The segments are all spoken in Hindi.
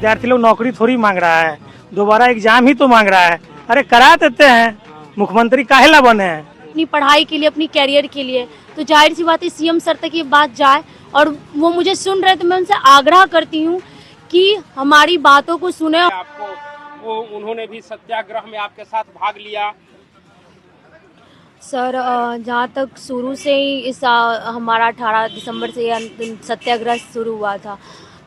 विद्यार्थी लोग नौकरी थोड़ी मांग रहा है, दोबारा एग्जाम ही तो मांग रहा है। अरे करा देते हैं, मुख्यमंत्री काहेला बने हैं। अपनी पढ़ाई के लिए, अपनी कैरियर के लिए, तो जाहिर सी बात है सीएम सर तक ये बात जाए और वो मुझे सुन रहे, तो मैं उनसे आग्रह करती हूँ कि हमारी बातों को सुने। आपको वो उन्होंने भी सत्याग्रह में आपके साथ भाग लिया। सर जहाँ तक शुरू से ही इस हमारा 18 दिसंबर से सत्याग्रह शुरू हुआ था,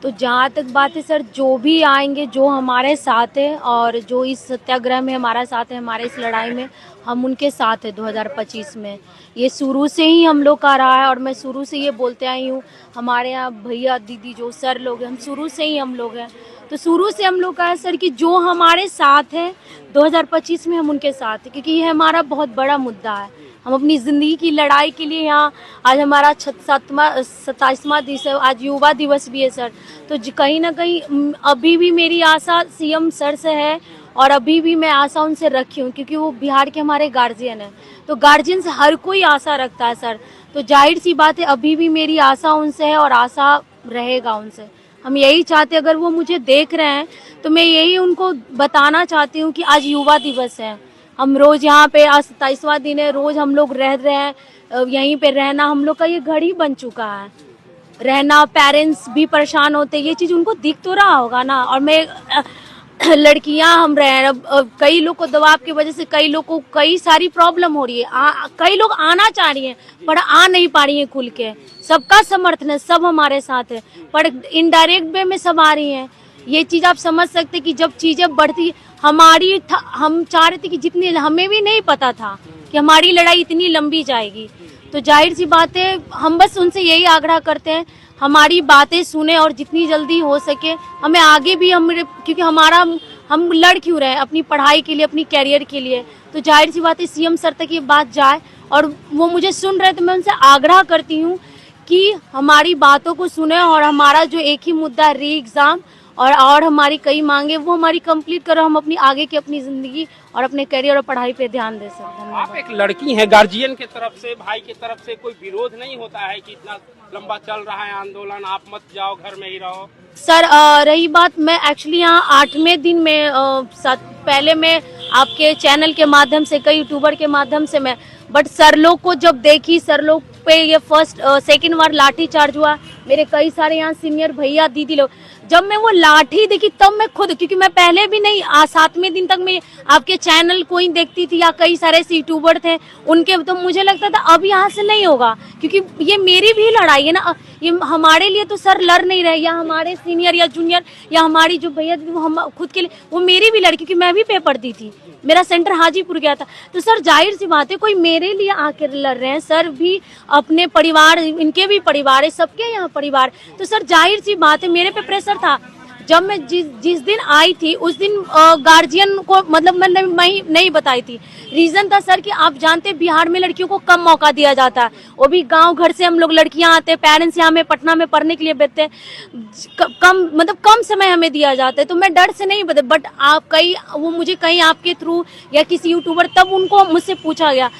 तो जहाँ तक बात है सर, जो भी आएंगे, जो हमारे साथ है और जो इस सत्याग्रह में हमारा साथ है, हमारे इस लड़ाई में हम उनके साथ है। 2025 में ये शुरू से ही हम लोग का रहा है और मैं शुरू से ये बोलते आई हूँ, हमारे यहाँ भैया दीदी जो सर लोग हैं, हम शुरू से ही हम लोग हैं, तो शुरू से हम लोग का है सर कि जो हमारे साथ है 2025 में हम उनके साथ हैं, क्योंकि ये हमारा बहुत बड़ा मुद्दा है। हम अपनी ज़िंदगी की लड़ाई के लिए यहाँ, आज हमारा 27वां दिवस है, आज युवा दिवस भी है सर। तो कहीं ना कहीं अभी भी मेरी आशा सीएम सर से है और अभी भी मैं आशा उनसे रखी हूँ, क्योंकि वो बिहार के हमारे गार्जियन हैं। तो गार्जियन से हर कोई आशा रखता है सर, तो जाहिर सी बात है अभी भी मेरी आशा उनसे है और आशा रहेगा उनसे। हम यही चाहते, अगर वो मुझे देख रहे हैं तो मैं यही उनको बताना चाहती हूँ कि आज युवा दिवस है। हम रोज़ यहाँ पे, आज 27वां दिन है, रोज़ हम लोग रह रहे हैं, यहीं पे रहना हम लोग का ये घर ही बन चुका है। रहना, पेरेंट्स भी परेशान होते, ये चीज़ उनको दिख तो रहा होगा ना। और मैं लड़कियां हम रहे हैं, कई लोग को दबाव की वजह से कई लोग को कई सारी प्रॉब्लम हो रही है। कई लोग आना चाह रही हैं पर आ नहीं पा रही हैं खुल के। सबका समर्थन है, सब हमारे साथ है, पर इनडायरेक्ट वे में सब आ रही हैं। ये चीज़ आप समझ सकते कि जब चीज़ें बढ़ती, हम चाह रहे थे कि जितनी, हमें भी नहीं पता था कि हमारी लड़ाई इतनी लंबी जाएगी। तो जाहिर सी बात है हम बस उनसे यही आग्रह करते हैं, हमारी बातें सुने और जितनी जल्दी हो सके हमें आगे भी, क्योंकि हम लड़ क्यों रहे हैं अपनी पढ़ाई के लिए, अपनी कैरियर के लिए। तो जाहिर सी बात है सीएम सर तक ये बात जाए और वो मुझे सुन रहे, तो मैं उनसे आग्रह करती हूँ कि हमारी बातों को सुने और हमारा जो एक ही मुद्दा है री एग्ज़ाम और हमारी कई मांगे, वो हमारी कंप्लीट करो, हम अपनी आगे की अपनी ज़िंदगी और अपने करियर और पढ़ाई पे ध्यान दे सकते हैं। आप एक लड़की हैं, गार्जियन की तरफ से, भाई की तरफ से कोई विरोध नहीं होता है कि इतना लंबा चल रहा है आंदोलन, आप मत जाओ, घर में ही रहो? सर रही बात, मैं एक्चुअली यहाँ 8वें दिन में पहले मैं आपके चैनल के माध्यम से, कई यूट्यूबर के माध्यम से मैं, बट सर लोग को जब देखी, सर लोग पे ये सेकेंड बार लाठी चार्ज हुआ, मेरे कई सारे यहाँ सीनियर भैया दीदी लोग, जब मैं वो लाठी देखी तब मैं खुद, क्योंकि मैं पहले भी नहीं, 7वें दिन तक मैं आपके चैनल को ही देखती थी या कई सारे यूट्यूबर थे उनके, तो मुझे लगता था अब यहाँ से नहीं होगा, क्योंकि ये मेरी भी लड़ाई है ना। ये हमारे लिए तो सर लड़ नहीं रहे, या हमारे सीनियर या जूनियर या हमारी जो भैया वो हम खुद के लिए, वो मेरी भी लड़की, क्योंकि मैं भी पेपर दी थी, मेरा सेंटर हाजीपुर गया था। तो सर जाहिर सी बात है कोई मेरे लिए आकर लड़ रहे हैं, सर भी अपने परिवार, इनके भी परिवार है, सबके यहाँ परिवार, तो सर जाहिर सी बात है मेरे पे प्रेशर था। जब मैं जिस दिन आई थी उस दिन गार्जियन को, मतलब मैं नहीं बताई थी, रीजन था सर कि आप जानते बिहार में लड़कियों को कम मौका दिया जाता है, वो भी गांव घर से हम लोग लड़कियां आते हैं, पेरेंट्स यहाँ में पटना में पढ़ने के लिए भेजते हैं, कम समय हमें दिया जाता है, तो मैं डर से नहीं बता, बट आप वो मुझे कहीं आपके थ्रू या किसी यूट्यूबर, तब उनको मुझसे पूछा गया,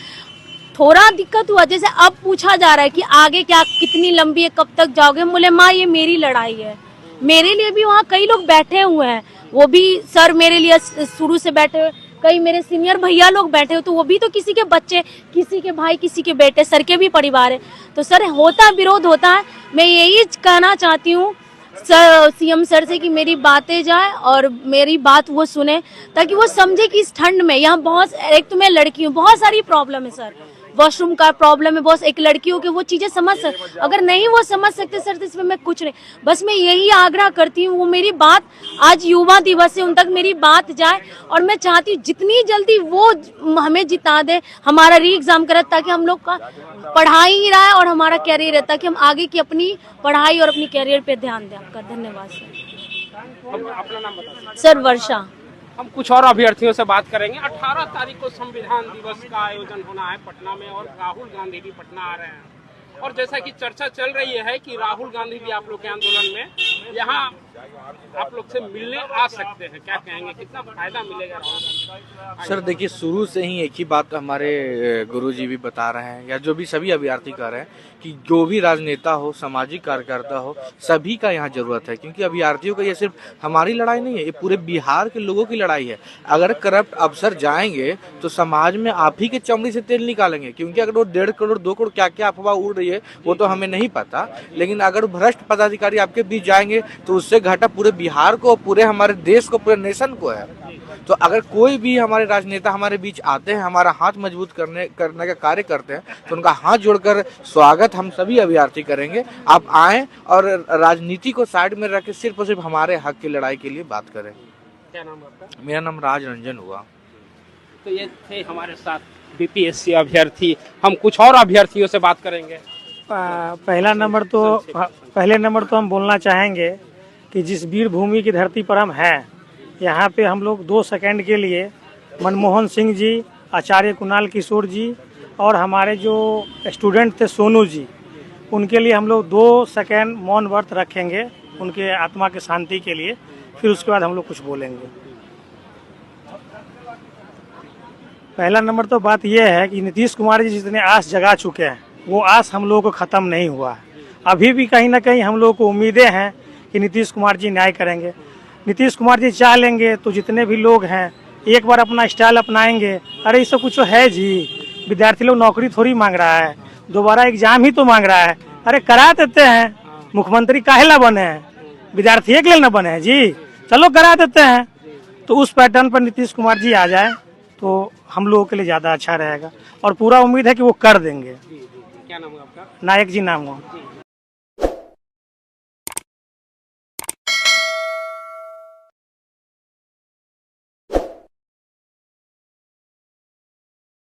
थोड़ा दिक्कत हुआ, जैसे अब पूछा जा रहा है कि आगे क्या, कितनी लंबी है, कब तक जाओगे? बोले माँ ये मेरी लड़ाई है, मेरे लिए भी वहाँ कई लोग बैठे हुए हैं, वो भी सर मेरे लिए शुरू से बैठे हुए, कई मेरे सीनियर भैया लोग बैठे हो, तो वो भी तो किसी के बच्चे, किसी के भाई, किसी के बेटे, सर के भी परिवार है। तो सर होता है, विरोध होता है। मैं यही कहना चाहती हूँ सर, सीएम सर से कि मेरी बातें जाए और मेरी बात वो सुने, ताकि वो समझे कि इस ठंड में यहाँ बहुत, एक तो मैं लड़की हूँ, बहुत सारी प्रॉब्लम है सर, वॉशरूम का प्रॉब्लम है, बहुत, एक लड़की हो के वो चीजें समझ अगर नहीं वो समझ सकते सर, तो इसमें मैं कुछ नहीं, बस मैं यही आग्रह करती हूँ, वो मेरी बात, आज युवा दिवस है, उन तक मेरी बात जाए और मैं चाहती हूँ जितनी जल्दी वो हमें जिता दे, हमारा री एग्जाम करे, ताकि हम लोग का पढ़ाई ही रहा है और हमारा कैरियर है, ताकि हम आगे की अपनी पढ़ाई और अपनी कैरियर पे ध्यान दें। आपका धन्यवाद सर। अपना नाम बता सर वर्षा। हम कुछ और अभ्यर्थियों से बात करेंगे। 18 तारीख को संविधान दिवस का आयोजन होना है पटना में और राहुल गांधी भी पटना आ रहे हैं, और जैसा कि चर्चा चल रही है कि राहुल गांधी भी आप लोग के आंदोलन में यहाँ आप लोग से मिलने आ सकते हैं, क्या कहेंगे, कितना फायदा मिलेगा राहुल गांधी? सर देखिए, शुरू से ही एक ही बात हमारे गुरुजी भी बता रहे हैं या जो भी सभी अभ्यर्थी कर रहे हैं कि जो भी राजनेता हो, सामाजिक कार्यकर्ता हो, सभी का यहाँ जरूरत है, क्योंकि अभ्यर्थियों का ये सिर्फ हमारी लड़ाई नहीं है, ये पूरे बिहार के लोगों की लड़ाई है। अगर करप्ट अफसर जाएंगे तो समाज में आप ही के चमड़ी से तेल निकालेंगे, क्योंकि अगर वो 1.5 करोड़ 2 करोड़ क्या क्या अफवाह उड़ रही है वो तो हमें नहीं पता, लेकिन अगर भ्रष्ट पदाधिकारी आपके बीच जाएंगे तो उससे घाटा पूरे बिहार को, पूरे हमारे देश को, पूरे नेशन को है। तो अगर कोई भी हमारे राजनेता हमारे बीच आते हैं, हमारा हाथ मजबूत करने का कार्य करते हैं, तो उनका हाथ जोड़कर स्वागत हम सभी अभ्यर्थी करेंगे। आप आएं और राजनीति को साइड में रख के सिर्फ और सिर्फ हमारे हक की लड़ाई के लिए बात करें। क्या नाम है आपका? मेरा नाम राज रंजन हुआ। तो ये थे हमारे साथ बीपीएससी अभ्यर्थी। हम कुछ और अभ्यर्थियों से बात करेंगे। पहले नंबर तो हम बोलना चाहेंगे कि जिस वीर भूमि की धरती पर हम हैं, यहाँ पे हम लोग 2 सेकंड के लिए मनमोहन सिंह जी, आचार्य कुणाल किशोर जी और हमारे जो स्टूडेंट थे सोनू जी, उनके लिए हम लोग 2 सेकंड मौन व्रत रखेंगे उनके आत्मा के शांति के लिए, फिर उसके बाद हम लोग कुछ बोलेंगे। पहला नंबर तो बात यह है कि नीतीश कुमार जी जितने आस जगा चुके हैं वो आस हम लोगों को ख़त्म नहीं हुआ है। अभी भी कहीं ना कहीं हम लोगों को उम्मीदें हैं कि नीतीश कुमार जी न्याय करेंगे। नीतीश कुमार जी चाह लेंगे तो जितने भी लोग हैं एक बार अपना स्टाइल अपनाएंगे। अरे ये सब कुछ है जी, विद्यार्थी लोग नौकरी थोड़ी मांग रहा है, दोबारा एग्जाम ही तो मांग रहा है। अरे करा देते हैं, मुख्यमंत्री काहे ला बने हैं, विद्यार्थी के लिए ना बने हैं जी, चलो करा देते हैं। तो उस पैटर्न पर नीतीश कुमार जी आ जाए तो हम लोगों के लिए ज़्यादा अच्छा रहेगा और पूरा उम्मीद है कि वो कर देंगे। क्या नाम है आपका? नायक जी नाम हो।